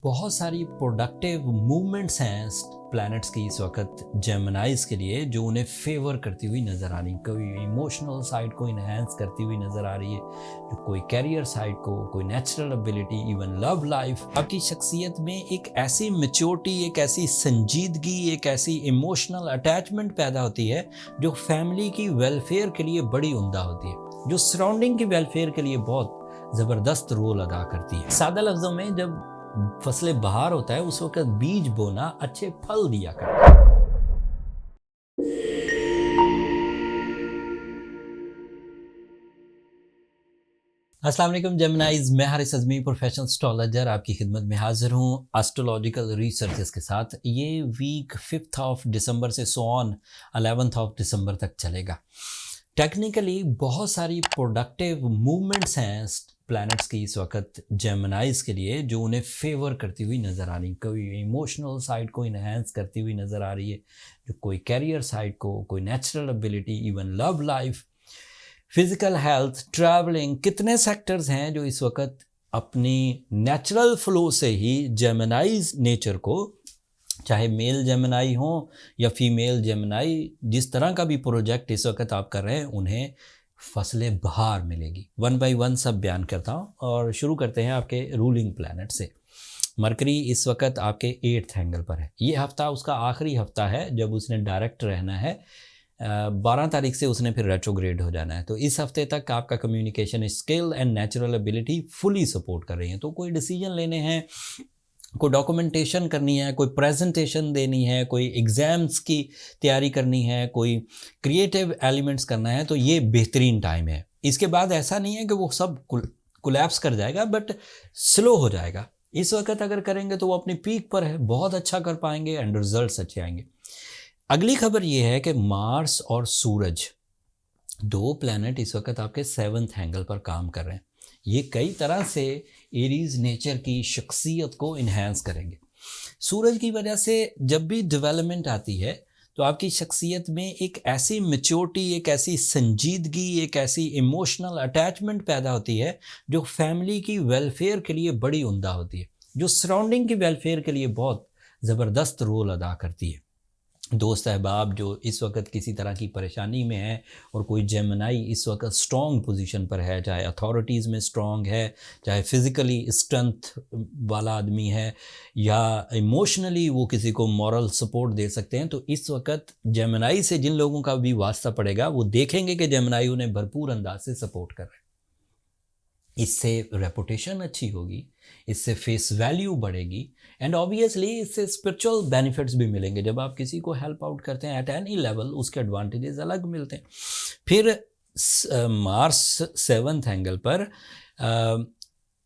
बहुत सारी productive movements हैं प्लैनेट्स की इस वक्त जेमिनाइज के लिए जो उन्हें फेवर करती हुई नज़र आ रही, कोई इमोशनल साइड को इन्हेंस करती हुई नज़र आ रही है, जो कोई कैरियर साइड को, कोई natural ability, even love life. आपकी शख्सियत में एक ऐसी मैच्योरिटी, एक ऐसी संजीदगी, एक ऐसी इमोशनल अटैचमेंट पैदा होती है जो फैमिली की वेलफेयर के लिए बड़ी उम्दा होती है, जो सराउंडिंग की वेलफेयर के लिए बहुत ज़बरदस्त रोल अदा करती है। सादा लफ्ज़ों में जब फसलें बहार होता है उस वक्त बीज बोना अच्छे फल दिया करता है। अस्सलाम वालेकुम जेमिनाइज, मैं हारिस अज़मी प्रोफेशनल एस्ट्रोलॉजर आपकी खिदमत में हाजिर हूँ एस्ट्रोलॉजिकल रिसर्चेस के साथ। ये वीक 5 दिसंबर से सो ऑन 11 दिसंबर तक चलेगा। टेक्निकली बहुत सारी प्रोडक्टिव मूवमेंट्स हैं प्लैनेट्स की इस वक्त जेमिनाइज के लिए जो उन्हें फेवर करती हुई नज़र आ रही, कोई इमोशनल साइड को इन्हेंस करती हुई नज़र आ रही है, जो कोई कैरियर साइड को, कोई natural ability, even love life, physical health, travelling, कितने सेक्टर्स हैं जो इस वक्त अपनी नेचुरल फ्लो से ही जेमिनाइज नेचर को, चाहे मेल जेमिनाई हो या फीमेल जेमिनाई, जिस तरह का भी प्रोजेक्ट इस वक्त आप कर रहे हैं उन्हें फसलें बहार मिलेगी। वन बाय वन सब बयान करता हूँ और शुरू करते हैं आपके रूलिंग प्लैनेट से। मरकरी इस वक्त आपके 8th एंगल पर है। ये हफ्ता उसका आखिरी हफ्ता है जब उसने डायरेक्ट रहना है। 12 तारीख से उसने फिर रेट्रोग्रेड हो जाना है। तो इस हफ्ते तक आपका communication skill and natural ability fully support कर रही है। तो कोई डिसीजन लेने हैं, कोई डॉक्यूमेंटेशन करनी है, कोई प्रेजेंटेशन देनी है, कोई एग्ज़ाम्स की तैयारी करनी है, कोई क्रिएटिव एलिमेंट्स करना है, तो ये बेहतरीन टाइम है। इसके बाद ऐसा नहीं है कि वो सब कोलैप्स कर जाएगा, बट स्लो हो जाएगा। इस वक्त अगर करेंगे तो वो अपनी पीक पर है, बहुत अच्छा कर पाएंगे एंड रिजल्ट्स अच्छे आएंगे। अगली खबर ये है कि मार्स और सूरज, दो प्लैनेट इस वक्त आपके 7th एंगल पर काम कर रहे हैं। ये कई तरह से एरीज नेचर की शख्सियत को इन्हेंस करेंगे। सूरज की वजह से जब भी डेवलपमेंट आती है तो आपकी शख्सियत में एक ऐसी मैच्योरिटी, एक ऐसी संजीदगी, एक ऐसी इमोशनल अटैचमेंट पैदा होती है जो फैमिली की वेलफेयर के लिए बड़ी उम्दा होती है, जो सराउंडिंग की वेलफेयर के लिए बहुत ज़बरदस्त रोल अदा करती है। दोस्त अहबाब जो इस वक्त किसी तरह की परेशानी में है और कोई जेमिनाई इस वक्त स्ट्रॉन्ग पोजीशन पर है, चाहे अथॉरिटीज़ में स्ट्रॉन्ग है, चाहे फिज़िकली स्ट्रेंथ वाला आदमी है या इमोशनली वो किसी को मॉरल सपोर्ट दे सकते हैं, तो इस वक्त जेमिनाई से जिन लोगों का भी वास्ता पड़ेगा वो देखेंगे कि जेमिनाई उन्हें भरपूर अंदाज से सपोर्ट कर रहे हैं। इससे रेपुटेशन अच्छी होगी, इससे फेस वैल्यू बढ़ेगी एंड ऑब्वियसली इससे स्पिरिचुअल बेनिफिट्स भी मिलेंगे। जब आप किसी को हेल्प आउट करते हैं एट एनी लेवल, उसके एडवांटेजेस अलग मिलते हैं। फिर मार्स 7th एंगल पर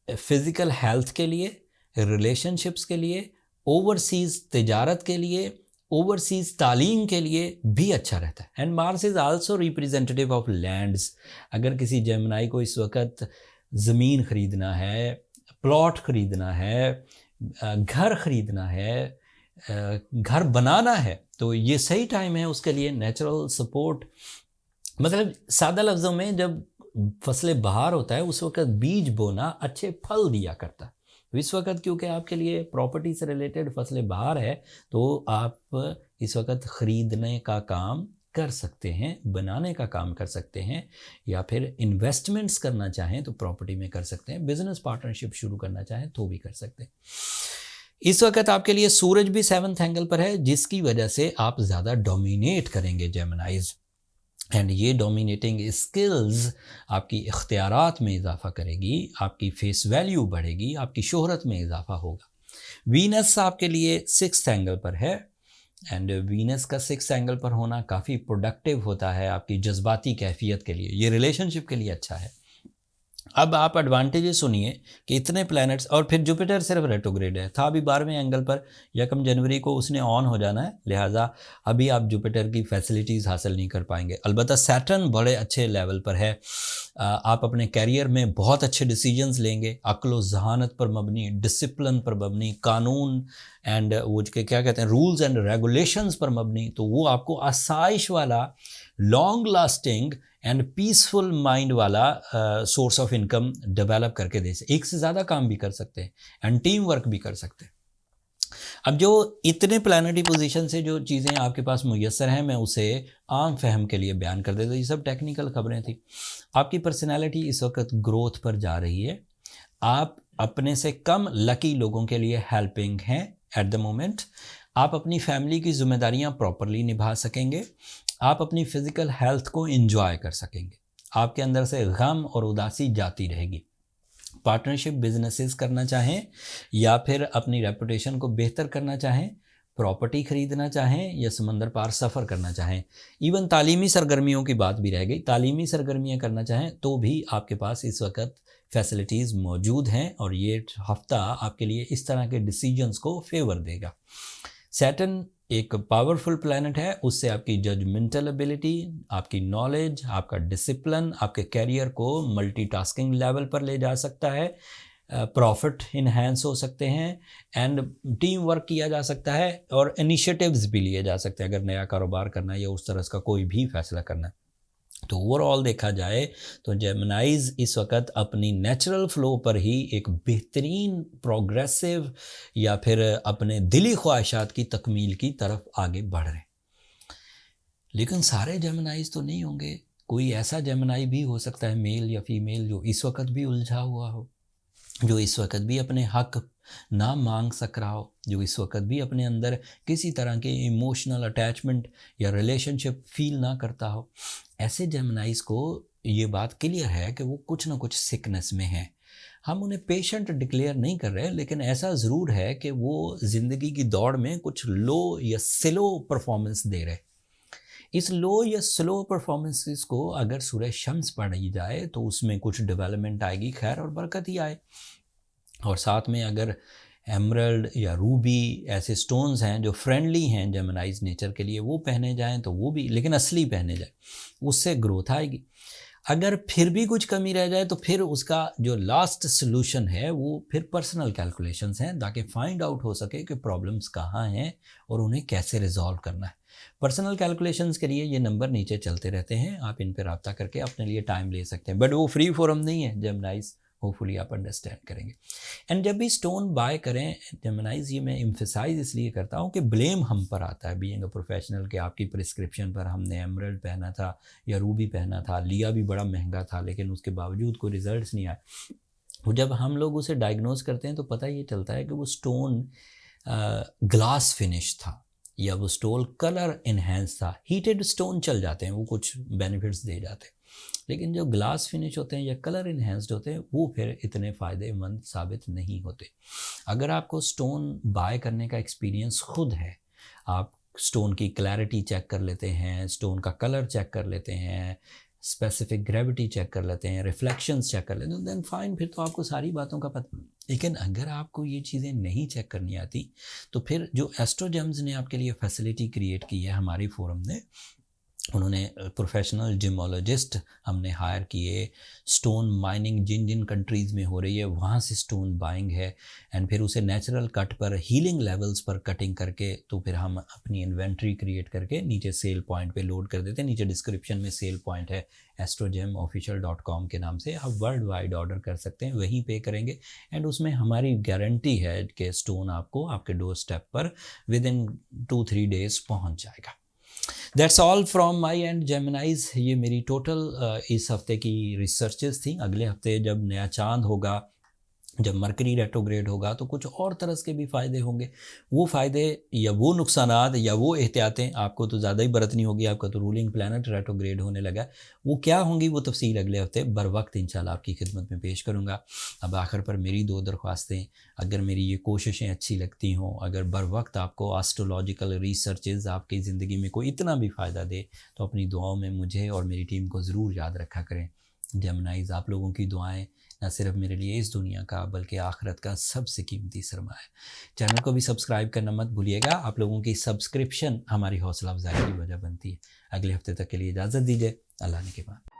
फिज़िकल हेल्थ के लिए, रिलेशनशिप्स के लिए, ओवरसीज़ तिजारत के लिए, ओवरसीज़ तालीम के लिए भी अच्छा रहता है। And Mars is also representative of lands. अगर किसी जेमिनाई को इस वक्त ज़मीन ख़रीदना है, प्लॉट ख़रीदना है, घर ख़रीदना है, घर बनाना है, तो ये सही टाइम है उसके लिए। नेचुरल सपोर्ट, मतलब सादा लफ्ज़ों में जब फसलें बहार होता है उस वक्त बीज बोना अच्छे फल दिया करता है। इस वक्त क्योंकि आपके लिए प्रॉपर्टी से रिलेटेड फसलें बहार है तो आप इस वक्त ख़रीदने का काम कर सकते हैं, बनाने का काम कर सकते हैं, या फिर इन्वेस्टमेंट्स करना चाहें तो प्रॉपर्टी में कर सकते हैं, बिजनेस पार्टनरशिप शुरू करना चाहें तो भी कर सकते हैं। इस वक्त आपके लिए सूरज भी 7th एंगल पर है, जिसकी वजह से आप ज़्यादा डोमिनेट करेंगे जेमिनाइज, एंड ये डोमिनेटिंग स्किल्स आपकी इख्तियारात में इजाफा करेगी, आपकी फेस वैल्यू बढ़ेगी, आपकी शोहरत में इजाफा होगा। वीनस आपके लिए 6th एंगल पर है एंड वीनस का 6th एंगल पर होना काफ़ी प्रोडक्टिव होता है आपकी जज्बाती कैफियत के लिए। ये रिलेशनशिप के लिए अच्छा है। अब आप एडवांटेजेस सुनिए कि इतने प्लैनेट्स, और फिर जुपिटर सिर्फ रेट्रोग्रेड है, था अभी 12वें एंगल पर, 1 जनवरी को उसने ऑन हो जाना है, लिहाजा अभी आप जुपिटर की फैसिलिटीज़ हासिल नहीं कर पाएंगे। अलबत्ता सैटर्न बड़े अच्छे लेवल पर है। आप अपने कैरियर में बहुत अच्छे डिसीजंस लेंगे, अक्ल व जहानत पर मबनी, डिसिप्लिन पर मबनी, कानून एंड वो जो क्या कहते हैं रूल्स एंड रेगुलेशंस पर मबनी, तो वो आपको आसाइश वाला, long lasting and peaceful mind वाला सोर्स ऑफ इनकम डेवलप करके दे सकते, एक से ज़्यादा काम भी कर सकते हैं एंड टीम वर्क भी कर सकते हैं। अब जो इतने प्लानिटरी पोजीशन से जो चीज़ें आपके पास मुयस्सर हैं, मैं उसे आम फहम के लिए बयान कर देता हूँ। ये सब टेक्निकल खबरें थी। आपकी पर्सनैलिटी इस वक्त ग्रोथ पर जा रही है। आप अपने से कम लकी लोगों के लिए हेल्पिंग हैं एट द मोमेंट। आप अपनी फैमिली की जिम्मेदारियां प्रॉपरली निभा सकेंगे। आप अपनी फिजिकल हेल्थ को एंजॉय कर सकेंगे। आपके अंदर से गम और उदासी जाती रहेगी। पार्टनरशिप बिजनेसेस करना चाहें या फिर अपनी रेपुटेशन को बेहतर करना चाहें, प्रॉपर्टी खरीदना चाहें या समंदर पार सफ़र करना चाहें, इवन तालीमी सरगर्मियों की बात भी रह गई, तालीमी सरगर्मियां करना चाहें तो भी आपके पास इस वक्त फैसिलिटीज़ मौजूद हैं और ये हफ्ता आपके लिए इस तरह के डिसीजंस को फेवर देगा। सैटर्न एक पावरफुल प्लैनेट है, उससे आपकी जजमेंटल एबिलिटी, आपकी नॉलेज, आपका डिसिप्लिन, आपके कैरियर को मल्टीटास्किंग लेवल पर ले जा सकता है। प्रॉफिट इन्हेंस हो सकते हैं एंड टीम वर्क किया जा सकता है और इनिशिएटिव्स भी लिए जा सकते हैं अगर नया कारोबार करना है या उस तरह का कोई भी फैसला करना है। तो ओवरऑल देखा जाए तो जेमिनाइज इस वक्त अपनी नेचुरल फ्लो पर ही एक बेहतरीन प्रोग्रेसिव या फिर अपने दिली ख्वाहिशात की तकमील की तरफ आगे बढ़ रहे हैं। लेकिन सारे जेमिनाइज तो नहीं होंगे, कोई ऐसा जेमिनाई भी हो सकता है, मेल या फीमेल, जो इस वक्त भी उलझा हुआ हो, जो इस वक्त भी अपने हक ना मांग सक रहा हो, जो इस वक्त भी अपने अंदर किसी तरह के इमोशनल अटैचमेंट या रिलेशनशिप फील ना करता हो। ऐसे जेमिनाइज को ये बात क्लियर है कि वो कुछ ना कुछ सिकनेस में है। हम उन्हें पेशेंट डिक्लेयर नहीं कर रहे, लेकिन ऐसा ज़रूर है कि वो ज़िंदगी की दौड़ में कुछ लो या स्लो परफॉर्मेंस दे रहे। इस लो या स्लो परफॉर्मेंसेस को अगर सूरह शम्स पढ़ी जाए तो उसमें कुछ डेवलपमेंट आएगी, खैर और बरकत ही आए। और साथ में अगर एमरल्ड या रूबी ऐसे स्टोन्स हैं जो फ्रेंडली हैं जेमिनाइज नेचर के लिए, वो पहने जाएं तो वो भी, लेकिन असली पहने जाए, उससे ग्रोथ आएगी। अगर फिर भी कुछ कमी रह जाए तो फिर उसका जो लास्ट सोल्यूशन है वो फिर पर्सनल कैलकुलेशंस हैं, ताकि फाइंड आउट हो सके कि प्रॉब्लम्स कहाँ हैं और उन्हें कैसे रिजॉल्व करना है। पर्सनल कैलकुलेशंस के लिए ये नंबर नीचे चलते रहते हैं, आप इन पर रब्ता करके अपने लिए टाइम ले सकते हैं, बट वो फ्री फोरम नहीं है जेमिनाइज, होपफुली आप अंडरस्टैंड करेंगे। एंड जब भी स्टोन बाय करें जेमिनाइज, ये मैं एम्फेसाइज इसलिए करता हूँ कि ब्लेम हम पर आता है बीइंग अ प्रोफेशनल, कि आपकी प्रिस्क्रिप्शन पर हमने एमरल्ड पहना था या रूबी पहना था, लिया भी बड़ा महंगा था लेकिन उसके बावजूद कोई रिजल्ट्स नहीं आए। वो जब हम लोग उसे डायग्नोज करते हैं तो पता ये चलता है कि वो स्टोन ग्लास फिनिश था या वो स्टोन कलर इन्हेंस था। हीटेड स्टोन चल जाते हैं, वो कुछ बेनिफिट्स दे जाते हैं, लेकिन जो ग्लास फिनिश होते हैं या कलर इन्हेंस्ड होते हैं वो फिर इतने फ़ायदेमंद साबित नहीं होते। अगर आपको स्टोन बाय करने का एक्सपीरियंस खुद है, आप स्टोन की क्लैरिटी चेक कर लेते हैं, स्टोन का कलर चेक कर लेते हैं, स्पेसिफिक ग्रेविटी चेक कर लेते हैं, रिफ्लेक्शंस चेक कर लेते हैं, देन फाइन, फिर तो आपको सारी बातों का पता। लेकिन अगर आपको ये चीज़ें नहीं चेक करनी आती तो फिर जो एस्ट्रोजेम्स ने आपके लिए फैसिलिटी क्रिएट की है हमारी फोरम ने, उन्होंने प्रोफेशनल जिमोलॉजिस्ट हमने हायर किए, स्टोन माइनिंग जिन जिन कंट्रीज़ में हो रही है वहाँ से स्टोन बाइंग है, एंड फिर उसे नेचुरल कट पर हीलिंग लेवल्स पर कटिंग करके तो फिर हम अपनी इन्वेंट्री क्रिएट करके नीचे सेल पॉइंट पे लोड कर देते हैं। नीचे डिस्क्रिप्शन में सेल पॉइंट है, astrogemofficial.com के नाम से, आप वर्ल्ड वाइड ऑर्डर कर सकते हैं, वहीं पे करेंगे एंड उसमें हमारी गारंटी है कि स्टोन आपको आपके डोर स्टेप पर विद इन 2-3 डेज़ पहुँच जाएगा। That's all from my and जेमिनाइज। ये मेरी टोटल इस हफ्ते की रिसर्चेस थी। अगले हफ्ते जब नया चांद होगा, जब मरकरी रेट्रोग्रेड होगा तो कुछ और तरह के भी फ़ायदे होंगे। वो फ़ायदे या वो नुकसानात या वो एहतियातें आपको तो ज़्यादा ही बरतनी होगी, आपका तो रूलिंग प्लैनेट रेट्रोग्रेड होने लगा, वो क्या होंगी वो तफसील अगले हफ्ते बर वक्त इंशाल्लाह आपकी खिदमत में पेश करूँगा। अब आखिर पर मेरी 2 दरख्वास्तें, अगर मेरी ये कोशिशें अच्छी लगती हों, अगर बर वक्त आपको एस्ट्रोलॉजिकल रिसर्चेज़ आपकी ज़िंदगी में कोई इतना भी फ़ायदा दे तो अपनी दुआओं में मुझे और मेरी टीम को ज़रूर याद रखा करें। जेमिनाइज, आप लोगों की दुआएं न सिर्फ मेरे लिए इस दुनिया का बल्कि आखिरत का सबसे कीमती सरमाया है। चैनल को भी सब्सक्राइब करना मत भूलिएगा, आप लोगों की सब्सक्रिप्शन हमारी हौसला अफजाई की वजह बनती है। अगले हफ्ते तक के लिए इजाज़त दीजिए, अल्लाह ने के बाद।